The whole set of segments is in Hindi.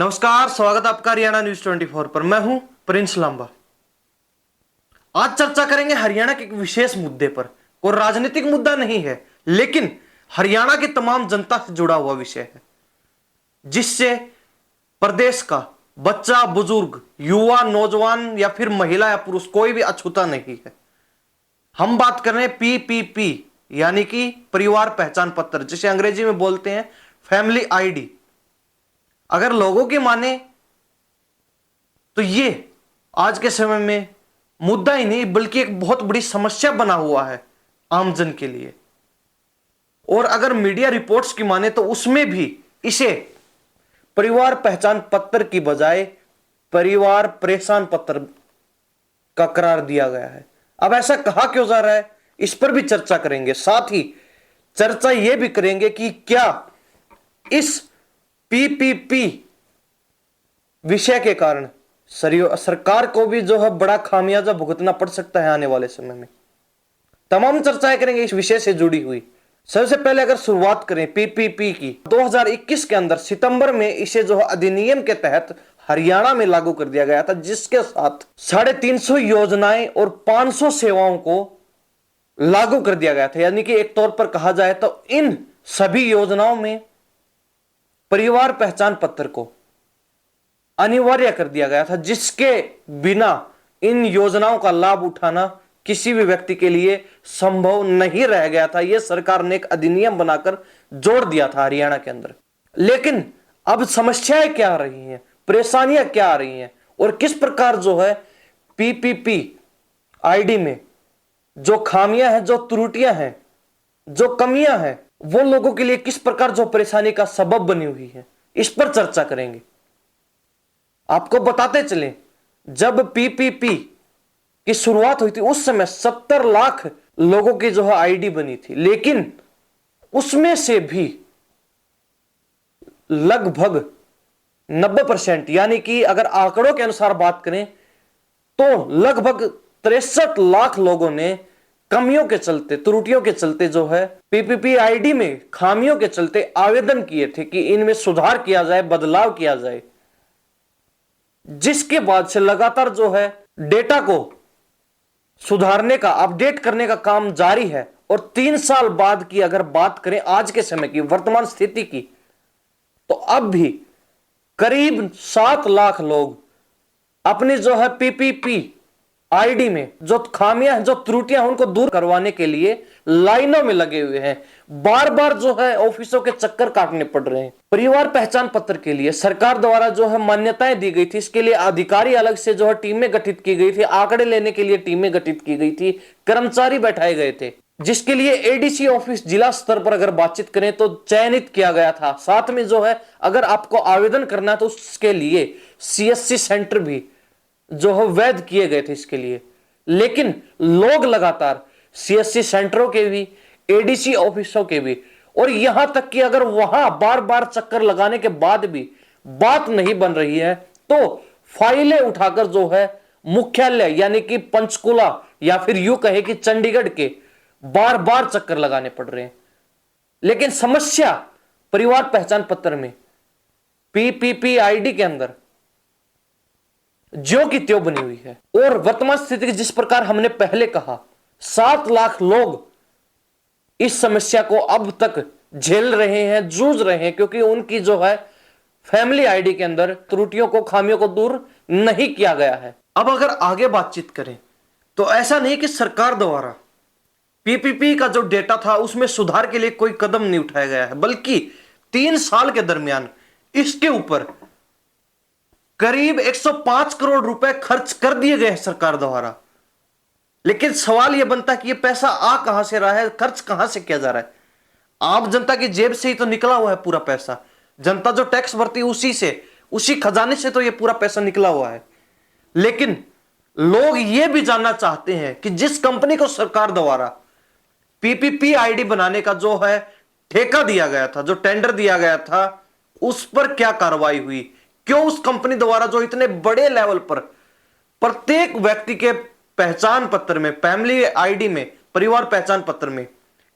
नमस्कार, स्वागत है आपका हरियाणा न्यूज 24 पर। मैं हूं प्रिंस लांबा। आज चर्चा करेंगे हरियाणा के एक विशेष मुद्दे पर। कोई राजनीतिक मुद्दा नहीं है, लेकिन हरियाणा की तमाम जनता से जुड़ा हुआ विषय है, जिससे प्रदेश का बच्चा, बुजुर्ग, युवा, नौजवान या फिर महिला या पुरुष कोई भी अछूता नहीं है। हम बात कर रहे हैं पीपीपी यानी कि परिवार पहचान पत्र, जिसे अंग्रेजी में बोलते हैं फैमिली आईडी। अगर लोगों की माने तो ये आज के समय में मुद्दा ही नहीं बल्कि एक बहुत बड़ी समस्या बना हुआ है आमजन के लिए। और अगर मीडिया रिपोर्ट्स की माने तो उसमें भी इसे परिवार पहचान पत्र की बजाय परिवार परेशान पत्र का करार दिया गया है। अब ऐसा कहा क्यों जा रहा है, इस पर भी चर्चा करेंगे। साथ ही चर्चा यह भी करेंगे कि क्या इस पीपीपी विषय के कारण सरकार को भी जो है बड़ा खामियाजा भुगतना पड़ सकता है आने वाले समय में। तमाम चर्चाएं करेंगे इस विषय से जुड़ी हुई। सबसे पहले अगर शुरुआत करें पीपीपी की, 2021 के अंदर सितंबर में इसे जो है अधिनियम के तहत हरियाणा में लागू कर दिया गया था, जिसके साथ 350 योजनाएं और 500 सेवाओं को लागू कर दिया गया था। यानी कि एक तौर पर कहा जाए तो इन सभी योजनाओं में परिवार पहचान पत्र को अनिवार्य कर दिया गया था, जिसके बिना इन योजनाओं का लाभ उठाना किसी भी व्यक्ति के लिए संभव नहीं रह गया था। यह सरकार ने एक अधिनियम बनाकर जोड़ दिया था हरियाणा के अंदर। लेकिन अब समस्याएं क्या आ रही हैं, परेशानियां क्या आ रही हैं और किस प्रकार जो है पीपीपी आईडी में जो खामियां हैं, जो त्रुटियां हैं, जो कमियां हैं, वो लोगों के लिए किस प्रकार जो परेशानी का सबब बनी हुई है, इस पर चर्चा करेंगे। आपको बताते चलें, जब पीपीपी की शुरुआत हुई थी उस समय 70 लाख लोगों की जो है आईडी बनी थी, लेकिन उसमें से भी लगभग 90% यानी कि अगर आंकड़ों के अनुसार बात करें तो लगभग 63 लाख लोगों ने कमियों के चलते, त्रुटियों के चलते जो है पीपीपी आईडी में खामियों के चलते आवेदन किए थे कि इनमें सुधार किया जाए, बदलाव किया जाए। जिसके बाद से लगातार जो है डेटा को सुधारने का, अपडेट करने का काम जारी है। और 3 साल बाद की अगर बात करें आज के समय की, वर्तमान स्थिति की, तो अब भी करीब 7 लाख लोग अपनी जो है पीपीपी आईडी में जो खामियां हैं, जो त्रुटियां हैं, उनको दूर करवाने के लिए लाइनों में लगे हुए हैं। बार बार जो है ऑफिसों के चक्कर काटने पड़ रहे हैं। परिवार पहचान पत्र के लिए सरकार द्वारा जो है मान्यताएं दी गई थी, इसके लिए अधिकारी अलग से जो है टीमें गठित की गई थी, आंकड़े लेने के लिए टीमें गठित की गई थी, कर्मचारी बैठाए गए थे, जिसके लिए एडीसी ऑफिस जिला स्तर पर अगर बातचीत करें तो चयनित किया गया था। साथ में जो है अगर आपको आवेदन करना है तो उसके लिए सीएससी सेंटर भी जो है वैध किए गए थे इसके लिए। लेकिन लोग लगातार सीएससी सेंटरों के भी, एडीसी ऑफिसों के भी, और यहां तक कि अगर वहां बार बार चक्कर लगाने के बाद भी बात नहीं बन रही है तो फाइलें उठाकर जो है मुख्यालय यानी कि पंचकुला या फिर यूं कहे कि चंडीगढ़ के बार बार चक्कर लगाने पड़ रहे हैं। लेकिन समस्या परिवार पहचान पत्र में, पीपीपी आईडी के अंदर ज्यों की त्यों बनी हुई है। और वर्तमान स्थिति की जिस प्रकार हमने पहले कहा, 7 लाख लोग इस समस्या को अब तक झेल रहे हैं, जूझ रहे हैं, क्योंकि उनकी जो है फैमिली आईडी के अंदर त्रुटियों को, खामियों को दूर नहीं किया गया है। अब अगर आगे बातचीत करें तो ऐसा नहीं कि सरकार द्वारा पीपीपी का जो डेटा था उसमें सुधार के लिए कोई कदम नहीं उठाया गया है, बल्कि 3 साल के दरमियान इसके ऊपर करीब 105 करोड़ रुपए खर्च कर दिए गए हैं सरकार द्वारा। लेकिन सवाल यह बनता है कि यह पैसा आ कहां से रहा है, खर्च कहां से किया जा रहा है। आम जनता की जेब से ही तो निकला हुआ है पूरा पैसा। जनता जो टैक्स भरती है उसी से, उसी खजाने से तो यह पूरा पैसा निकला हुआ है। लेकिन लोग यह भी जानना चाहते हैं कि जिस कंपनी को सरकार द्वारा पीपीपी आईडी बनाने का जो है ठेका दिया गया था, जो टेंडर दिया गया था, उस पर क्या कार्रवाई हुई, क्यों उस कंपनी द्वारा जो इतने बड़े लेवल पर प्रत्येक व्यक्ति के पहचान पत्र में, फैमिली आईडी में, परिवार पहचान पत्र में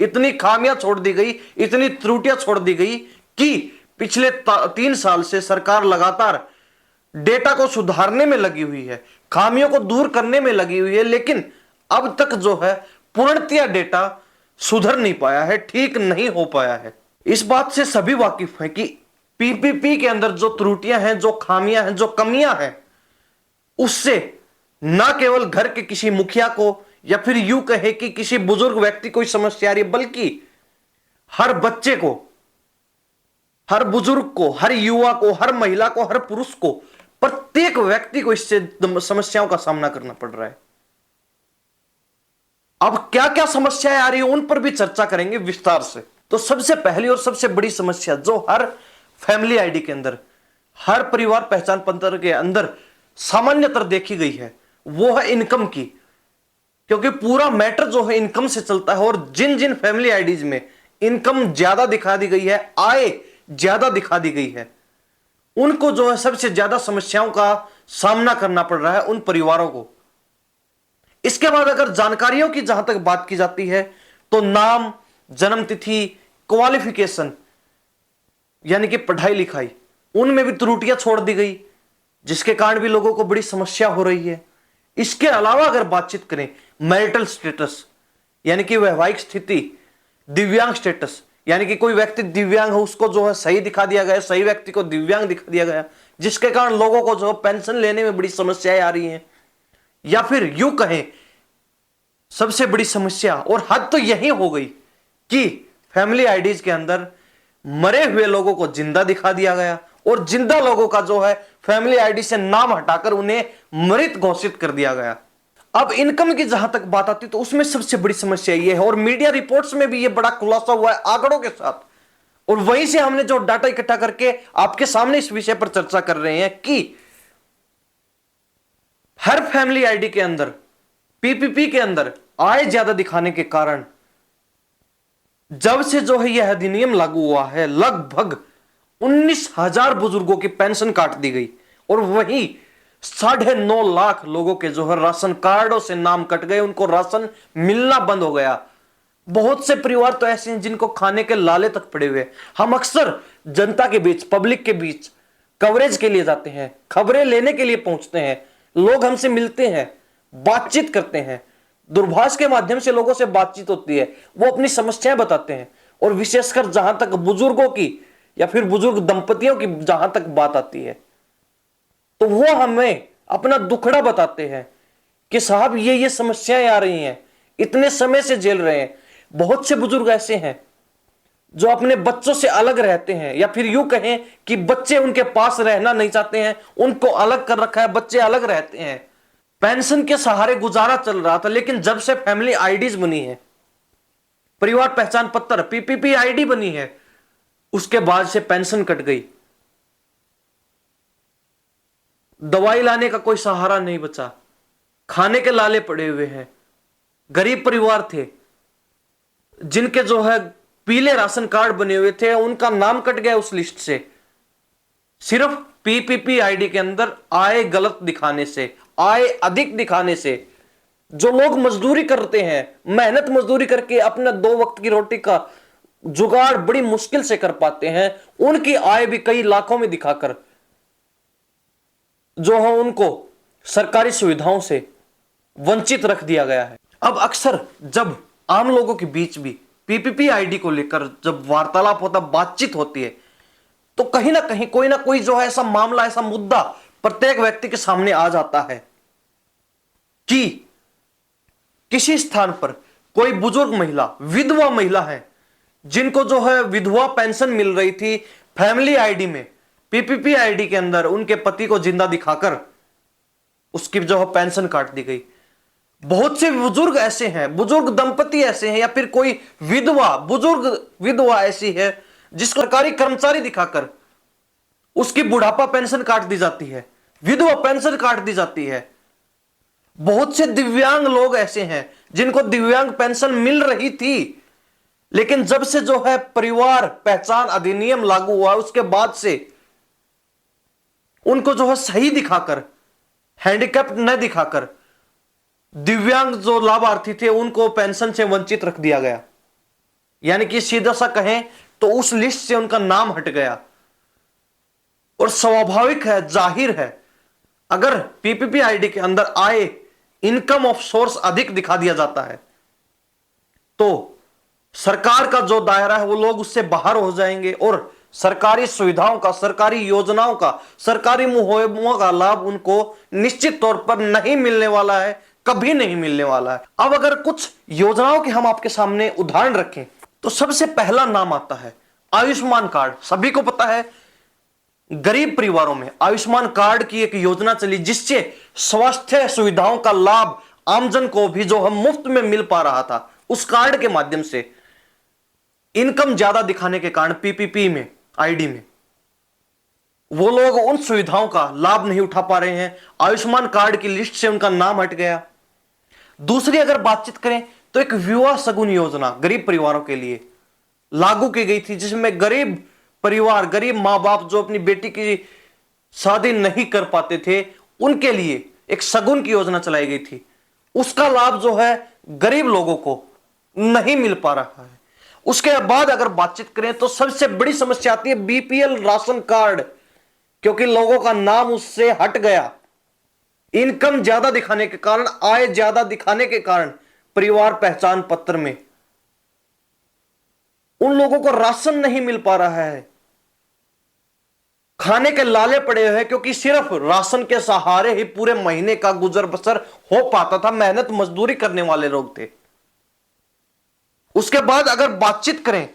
इतनी खामियां छोड़ दी गई, इतनी त्रुटियां छोड़ दी गई कि पिछले 3 साल से सरकार लगातार डेटा को सुधारने में लगी हुई है, खामियों को दूर करने में लगी हुई है, लेकिन अब तक जो है पूर्णतया डेटा सुधर नहीं पाया है, ठीक नहीं हो पाया है। इस बात से सभी वाकिफ हैं कि पीपीपी के अंदर जो त्रुटियां हैं, जो खामियां हैं, जो कमियां हैं, उससे ना केवल घर के किसी मुखिया को या फिर यूं कहे कि किसी बुजुर्ग व्यक्ति को समस्या आ रही है, बल्कि हर बच्चे को, हर बुजुर्ग को, हर युवा को, हर महिला को, हर पुरुष को, प्रत्येक व्यक्ति को इससे समस्याओं का सामना करना पड़ रहा है। अब क्या क्या समस्याएं आ रही है उन पर भी चर्चा करेंगे विस्तार से। तो सबसे पहली और सबसे बड़ी समस्या जो हर फैमिली आईडी के अंदर, हर परिवार पहचान पत्र के अंदर सामान्यतः देखी गई है, वो है इनकम की। क्योंकि पूरा मैटर जो है इनकम से चलता है, और जिन जिन फैमिली आईडीज में इनकम ज्यादा दिखा दी गई है, आय ज्यादा दिखा दी गई है, उनको जो है सबसे ज्यादा समस्याओं का सामना करना पड़ रहा है, उन परिवारों को। इसके बाद अगर जानकारियों की जहां तक बात की जाती है तो नाम, जन्म तिथि, क्वालिफिकेशन यानी कि पढ़ाई लिखाई, उनमें भी त्रुटियां छोड़ दी गई, जिसके कारण भी लोगों को बड़ी समस्या हो रही है। इसके अलावा अगर बातचीत करें मैरिटल स्टेटस यानी कि वैवाहिक स्थिति, दिव्यांग स्टेटस यानी कि कोई व्यक्ति दिव्यांग हो उसको जो है सही दिखा दिया गया, सही व्यक्ति को दिव्यांग दिखा दिया गया, जिसके कारण लोगों को जो पेंशन लेने में बड़ी समस्याएं आ रही हैं। या फिर यूं कहें सबसे बड़ी समस्या और हद तो यही हो गई कि फैमिली आईडीज के अंदर मरे हुए लोगों को जिंदा दिखा दिया गया, और जिंदा लोगों का जो है फैमिली आईडी से नाम हटाकर उन्हें मृत घोषित कर दिया गया। अब इनकम की जहां तक बात आती तो उसमें सबसे बड़ी समस्या यह है, और मीडिया रिपोर्ट्स में भी यह बड़ा खुलासा हुआ है आंकड़ों के साथ, और वहीं से हमने जो डाटा इकट्ठा करके आपके सामने इस विषय पर चर्चा कर रहे हैं कि हर फैमिली आईडी के अंदर, पीपीपी के अंदर आय ज्यादा दिखाने के कारण जब से जो है यह अधिनियम लागू हुआ है, लगभग 19,000 बुजुर्गों की पेंशन काट दी गई, और वहीं 9.5 लाख लोगों के जो है राशन कार्डों से नाम कट गए, उनको राशन मिलना बंद हो गया। बहुत से परिवार तो ऐसे हैं जिनको खाने के लाले तक पड़े हुए। हम अक्सर जनता के बीच, पब्लिक के बीच कवरेज के लिए जाते हैं, खबरें लेने के लिए पहुंचते हैं, लोग हमसे मिलते हैं, बातचीत करते हैं, दूरभाष के माध्यम से लोगों से बातचीत होती है, वो अपनी समस्याएं बताते हैं, और विशेषकर जहां तक बुजुर्गों की या फिर बुजुर्ग दंपतियों की जहां तक बात आती है तो वो हमें अपना दुखड़ा बताते हैं कि साहब ये समस्याएं आ रही हैं, इतने समय से झेल रहे हैं। बहुत से बुजुर्ग ऐसे हैं जो अपने बच्चों से अलग रहते हैं, या फिर यूं कहें कि बच्चे उनके पास रहना नहीं चाहते हैं, उनको अलग कर रखा है, बच्चे अलग रहते हैं। पेंशन के सहारे गुजारा चल रहा था, लेकिन जब से फैमिली आईडीज बनी है, परिवार पहचान पत्र पीपीपी आईडी बनी है, उसके बाद से पेंशन कट गई, दवाई लाने का कोई सहारा नहीं बचा, खाने के लाले पड़े हुए हैं। गरीब परिवार थे जिनके जो है पीले राशन कार्ड बने हुए थे, उनका नाम कट गया उस लिस्ट से, सिर्फ पीपीपी आईडी के अंदर आय गलत दिखाने से, आय अधिक दिखाने से। जो लोग मजदूरी करते हैं, मेहनत मजदूरी करके अपना 2 वक्त की रोटी का जुगाड़ बड़ी मुश्किल से कर पाते हैं, उनकी आय भी कई लाखों में दिखाकर जो है उनको सरकारी सुविधाओं से वंचित रख दिया गया है। अब अक्सर जब आम लोगों के बीच भी पीपीपी आईडी को लेकर जब वार्तालाप होता, बातचीत होती है, तो कहीं ना कहीं कोई ना कोई जो है ऐसा मामला, ऐसा मुद्दा प्रत्येक व्यक्ति के सामने आ जाता है कि किसी स्थान पर कोई बुजुर्ग महिला, विधवा महिला है, जिनको जो है विधवा पेंशन मिल रही थी, फैमिली आईडी में, पीपीपी आईडी के अंदर उनके पति को जिंदा दिखाकर उसकी जो है पेंशन काट दी गई। बहुत से बुजुर्ग ऐसे हैं, बुजुर्ग दंपति ऐसे हैं, या फिर कोई विधवा, बुजुर्ग विधवा ऐसी है जिसको सरकारी कर्मचारी दिखाकर उसकी बुढ़ापा पेंशन काट दी जाती है, विधवा पेंशन काट दी जाती है। बहुत से दिव्यांग लोग ऐसे हैं जिनको दिव्यांग पेंशन मिल रही थी, लेकिन जब से जो है परिवार पहचान अधिनियम लागू हुआ, उसके बाद से उनको जो है सही दिखाकर, हैंडीकैप्ड न दिखाकर, दिव्यांग जो लाभार्थी थे उनको पेंशन से वंचित रख दिया गया। यानी कि सीधा सा कहें तो उस लिस्ट से उनका नाम हट गया, और स्वाभाविक है, जाहिर है, अगर पीपीपी आईडी के अंदर आए इनकम ऑफ सोर्स अधिक दिखा दिया जाता है तो सरकार का जो दायरा है वो लोग उससे बाहर हो जाएंगे और सरकारी सुविधाओं का, सरकारी योजनाओं का, सरकारी मुहिमों का लाभ उनको निश्चित तौर पर नहीं मिलने वाला है, कभी नहीं मिलने वाला है। अब अगर कुछ योजनाओं के हम आपके सामने उदाहरण रखें तो सबसे पहला नाम आता है आयुष्मान कार्ड। सभी को पता है गरीब परिवारों में आयुष्मान कार्ड की एक योजना चली जिससे स्वास्थ्य सुविधाओं का लाभ आमजन को भी जो हम मुफ्त में मिल पा रहा था। उस कार्ड के माध्यम से इनकम ज्यादा दिखाने के कारण पीपीपी में, आईडी में, वो लोग उन सुविधाओं का लाभ नहीं उठा पा रहे हैं। आयुष्मान कार्ड की लिस्ट से उनका नाम हट गया। दूसरी अगर बातचीत करें तो एक विवाह शगुन योजना गरीब परिवारों के लिए लागू की गई थी जिसमें गरीब परिवार, गरीब मां बाप जो अपनी बेटी की शादी नहीं कर पाते थे उनके लिए एक शगुन की योजना चलाई गई थी। उसका लाभ जो है गरीब लोगों को नहीं मिल पा रहा है। उसके बाद अगर बातचीत करें तो सबसे बड़ी समस्या आती है बीपीएल राशन कार्ड, क्योंकि लोगों का नाम उससे हट गया। इनकम ज्यादा दिखाने के कारण, आय ज्यादा दिखाने के कारण परिवार पहचान पत्र में उन लोगों को राशन नहीं मिल पा रहा है, खाने के लाले पड़े हुए हैं, क्योंकि सिर्फ राशन के सहारे ही पूरे महीने का गुजर बसर हो पाता था। मेहनत मजदूरी करने वाले लोग थे। उसके बाद अगर बातचीत करें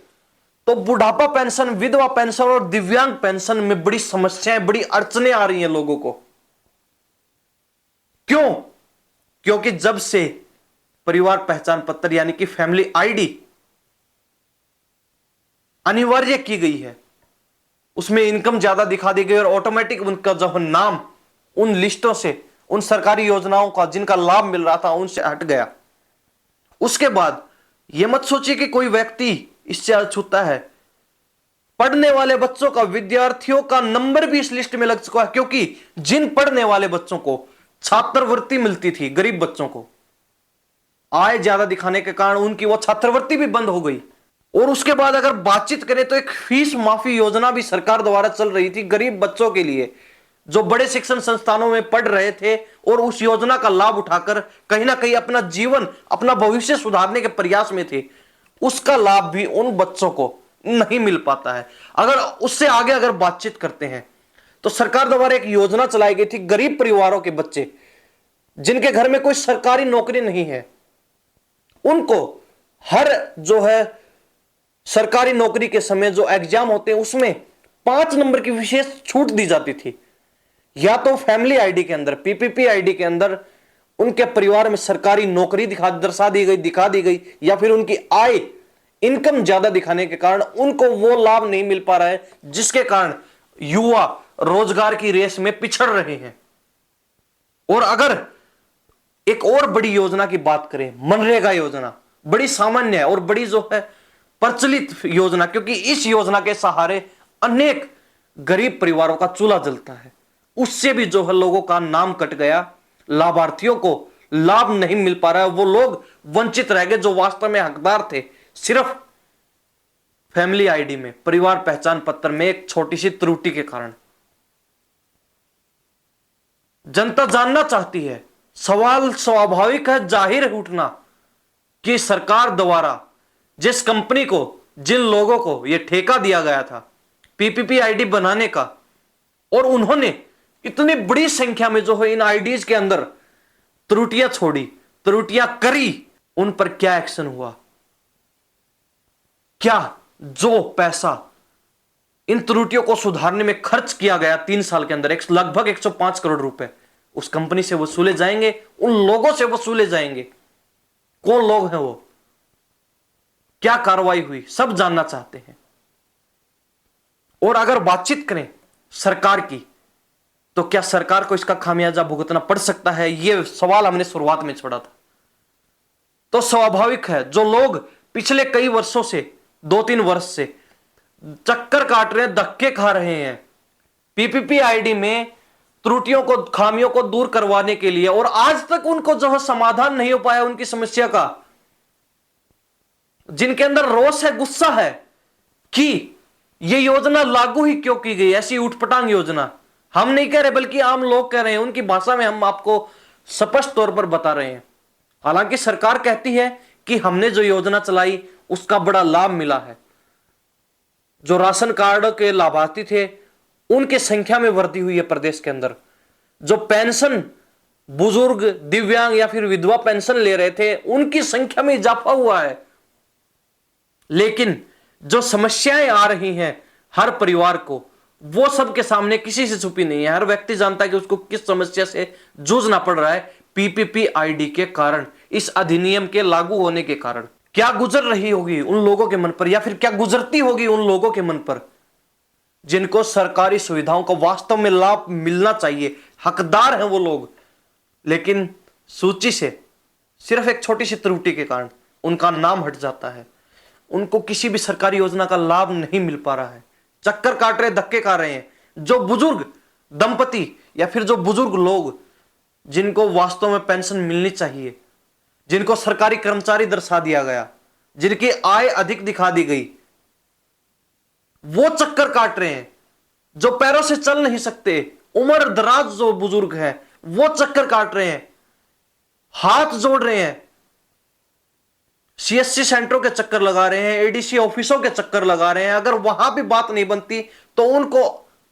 तो बुढ़ापा पेंशन, विधवा पेंशन और दिव्यांग पेंशन में बड़ी समस्याएं, बड़ी अड़चने आ रही हैं लोगों को। क्यों? क्योंकि जब से परिवार पहचान पत्र यानी कि फैमिली आईडी अनिवार्य की गई है उसमें इनकम ज्यादा दिखा दी गई और ऑटोमेटिक उनका जो नाम उन लिस्टों से, उन सरकारी योजनाओं का जिनका लाभ मिल रहा था उनसे हट गया। उसके बाद यह मत सोचिए कि कोई व्यक्ति इससे अछूता है। पढ़ने वाले बच्चों का, विद्यार्थियों का नंबर भी इस लिस्ट में लग चुका है, क्योंकि जिन पढ़ने वाले बच्चों को छात्रवृत्ति मिलती थी, गरीब बच्चों को आय ज्यादा दिखाने के कारण उनकी वो छात्रवृत्ति भी बंद हो गई। और उसके बाद अगर बातचीत करें तो एक फीस माफी योजना भी सरकार द्वारा चल रही थी गरीब बच्चों के लिए जो बड़े शिक्षण संस्थानों में पढ़ रहे थे और उस योजना का लाभ उठाकर कहीं ना कहीं अपना जीवन, अपना भविष्य सुधारने के प्रयास में थे। उसका लाभ भी उन बच्चों को नहीं मिल पाता है। अगर उससे आगे अगर बातचीत करते हैं तो सरकार द्वारा एक योजना चलाई गई थी गरीब परिवारों के बच्चे जिनके घर में कोई सरकारी नौकरी नहीं है, उनको हर जो है सरकारी नौकरी के समय जो एग्जाम होते हैं उसमें 5 नंबर की विशेष छूट दी जाती थी। या तो फैमिली आईडी के अंदर, पीपीपी आईडी के अंदर उनके परिवार में सरकारी नौकरी दिखा दी गई या फिर उनकी आय, इनकम ज्यादा दिखाने के कारण उनको वो लाभ नहीं मिल पा रहा है जिसके कारण युवा रोजगार की रेस में पिछड़ रहे हैं। और अगर एक और बड़ी योजना की बात करें, मनरेगा योजना बड़ी सामान्य है और बड़ी जो है प्रचलित योजना, क्योंकि इस योजना के सहारे अनेक गरीब परिवारों का चूल्हा जलता है। उससे भी जो है लोगों का नाम कट गया, लाभार्थियों को लाभ नहीं मिल पा रहा है, वो लोग वंचित रह गए जो वास्तव में हकदार थे। सिर्फ फैमिली आईडी में, परिवार पहचान पत्र में एक छोटी सी त्रुटि के कारण। जनता जानना चाहती है, सवाल स्वाभाविक है, जाहिर है उठना कि सरकार द्वारा जिस कंपनी को, जिन लोगों को यह ठेका दिया गया था पीपीपी आईडी बनाने का और उन्होंने इतनी बड़ी संख्या में जो है इन आईडीज के अंदर त्रुटियां छोड़ी, त्रुटियां करी, उन पर क्या एक्शन हुआ? क्या जो पैसा इन त्रुटियों को सुधारने में खर्च किया गया 3 साल के अंदर, लगभग 105 करोड़ रुपए उस कंपनी से वसूले जाएंगे, उन लोगों से वसूले जाएंगे? कौन लोग हैं वो? क्या कार्रवाई हुई? सब जानना चाहते हैं। और अगर बातचीत करें सरकार की तो क्या सरकार को इसका खामियाजा भुगतना पड़ सकता है? यह सवाल हमने शुरुआत में छोड़ा था। तो स्वाभाविक है जो लोग पिछले कई वर्षों से, 2-3 वर्ष से चक्कर काट रहे हैं, धक्के खा रहे हैं पीपीपी आईडी में त्रुटियों को, खामियों को दूर करवाने के लिए, और आज तक उनको जो है समाधान नहीं हो पाया उनकी समस्या का, जिनके अंदर रोष है, गुस्सा है कि ये योजना लागू ही क्यों की गई, ऐसी उठपटांग योजना? हम नहीं कह रहे, बल्कि आम लोग कह रहे हैं, उनकी भाषा में हम आपको स्पष्ट तौर पर बता रहे हैं। हालांकि सरकार कहती है कि हमने जो योजना चलाई उसका बड़ा लाभ मिला है, जो राशन कार्ड के लाभार्थी थे उनकी संख्या में वृद्धि हुई है प्रदेश के अंदर, जो पेंशन बुजुर्ग, दिव्यांग या फिर विधवा पेंशन ले रहे थे उनकी संख्या में इजाफा हुआ है। लेकिन जो समस्याएं आ रही हैं हर परिवार को, वो सबके सामने किसी से छुपी नहीं है। हर व्यक्ति जानता है कि उसको किस समस्या से जूझना पड़ रहा है पीपीपीआईडी के कारण, इस अधिनियम के लागू होने के कारण। क्या गुजर रही होगी उन लोगों के मन पर, या फिर क्या गुजरती होगी उन लोगों के मन पर जिनको सरकारी सुविधाओं का वास्तव में लाभ मिलना चाहिए, हकदार हैं वो लोग, लेकिन सूची से सिर्फ एक छोटी सी त्रुटि के कारण उनका नाम हट जाता है, उनको किसी भी सरकारी योजना का लाभ नहीं मिल पा रहा है, चक्कर काट रहे, धक्के खा रहे हैं। जो बुजुर्ग दंपति या फिर जो बुजुर्ग लोग जिनको वास्तव में पेंशन मिलनी चाहिए, जिनको सरकारी कर्मचारी दर्शा दिया गया, जिनकी आय अधिक दिखा दी गई, वो चक्कर काट रहे हैं। जो पैरों से चल नहीं सकते, उम्र दराज जो बुजुर्ग हैं, वो चक्कर काट रहे हैं, हाथ जोड़ रहे हैं, सीएससी सेंटरों के चक्कर लगा रहे हैं, एडीसी ऑफिसों के चक्कर लगा रहे हैं। अगर वहां भी बात नहीं बनती तो उनको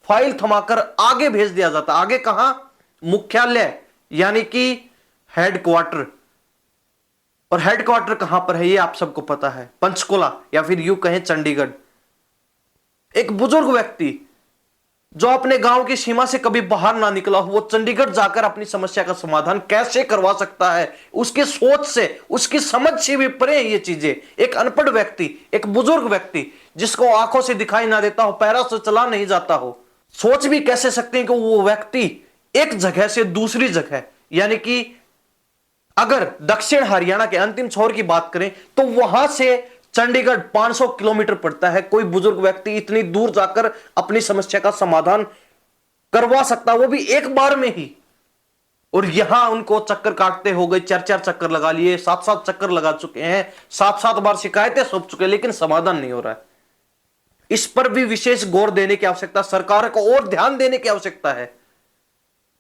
फाइल थमाकर आगे भेज दिया जाता। आगे कहां? मुख्यालय, यानी कि हेडक्वार्टर। और हेडक्वार्टर कहां पर है ये आप सबको पता है, पंचकुला या फिर यूं कहें चंडीगढ़। एक बुजुर्ग व्यक्ति जो अपने गांव की सीमा से कभी बाहर ना निकला हो, वो चंडीगढ़ जाकर अपनी समस्या का समाधान कैसे करवा सकता है? उसकी सोच से, उसकी समझ से भी परे है ये चीजें। एक अनपढ़ व्यक्ति, एक बुजुर्ग व्यक्ति जिसको आंखों से दिखाई ना देता हो, पैरों से चला नहीं जाता हो, सोच भी कैसे सकते हैं कि वो व्यक्ति एक जगह से दूसरी जगह, यानी कि अगर दक्षिण हरियाणा के अंतिम छोर की बात करें तो वहां से चंडीगढ़ 500 किलोमीटर पड़ता है। कोई बुजुर्ग व्यक्ति इतनी दूर जाकर अपनी समस्या का समाधान करवा सकता, वो भी एक बार में ही। और यहां उनको चक्कर काटते हो गए, 4-4 चक्कर लगा लिए, 7-7 चक्कर लगा चुके हैं, 7-7 बार शिकायतें सौंप चुके हैं, लेकिन समाधान नहीं हो रहा है। इस पर भी विशेष गौर देने की आवश्यकता, सरकार को और ध्यान देने की आवश्यकता है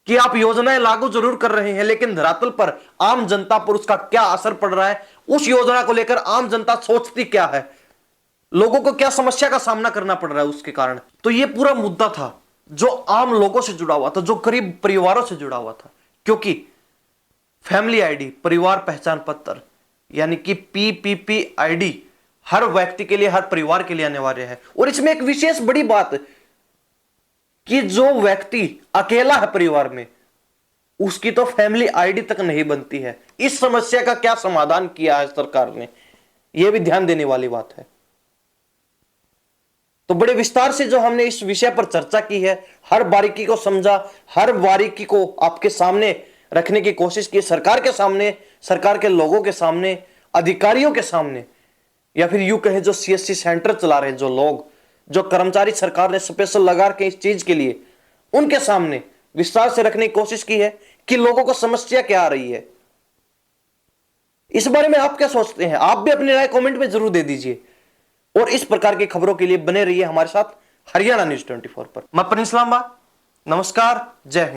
कि आप योजनाएं लागू जरूर कर रहे हैं, लेकिन धरातल पर आम जनता पर उसका क्या असर पड़ रहा है, उस योजना को लेकर आम जनता सोचती क्या है, लोगों को क्या समस्या का सामना करना पड़ रहा है उसके कारण। तो यह पूरा मुद्दा था जो आम लोगों से जुड़ा हुआ था, जो गरीब परिवारों से जुड़ा हुआ था। क्योंकि फैमिली आईडी, परिवार पहचान पत्र, यानी कि पीपीपीआईडी हर व्यक्ति के लिए, हर परिवार के लिए अनिवार्य है। और इसमें एक विशेष बड़ी बात कि जो व्यक्ति अकेला है परिवार में, उसकी तो फैमिली आईडी तक नहीं बनती है। इस समस्या का क्या समाधान किया है सरकार ने, यह भी ध्यान देने वाली बात है। तो बड़े विस्तार से जो हमने इस विषय पर चर्चा की है, हर बारीकी को समझा, हर बारीकी को आपके सामने रखने की कोशिश की, सरकार के सामने, सरकार के लोगों के सामने, अधिकारियों के सामने, या फिर यूं कहें जो सीएससी सेंटर चला रहे हैं, जो लोग, जो कर्मचारी सरकार ने स्पेशल लगा के इस चीज के लिए, उनके सामने विस्तार से रखने की कोशिश की है कि लोगों को समस्या क्या आ रही है। इस बारे में आप क्या सोचते हैं? आप भी अपनी राय कमेंट में जरूर दे दीजिए। और इस प्रकार की खबरों के लिए बने रहिए हमारे साथ हरियाणा न्यूज 24 पर। मैं प्रिंस लांबा, नमस्कार, जय हिंद।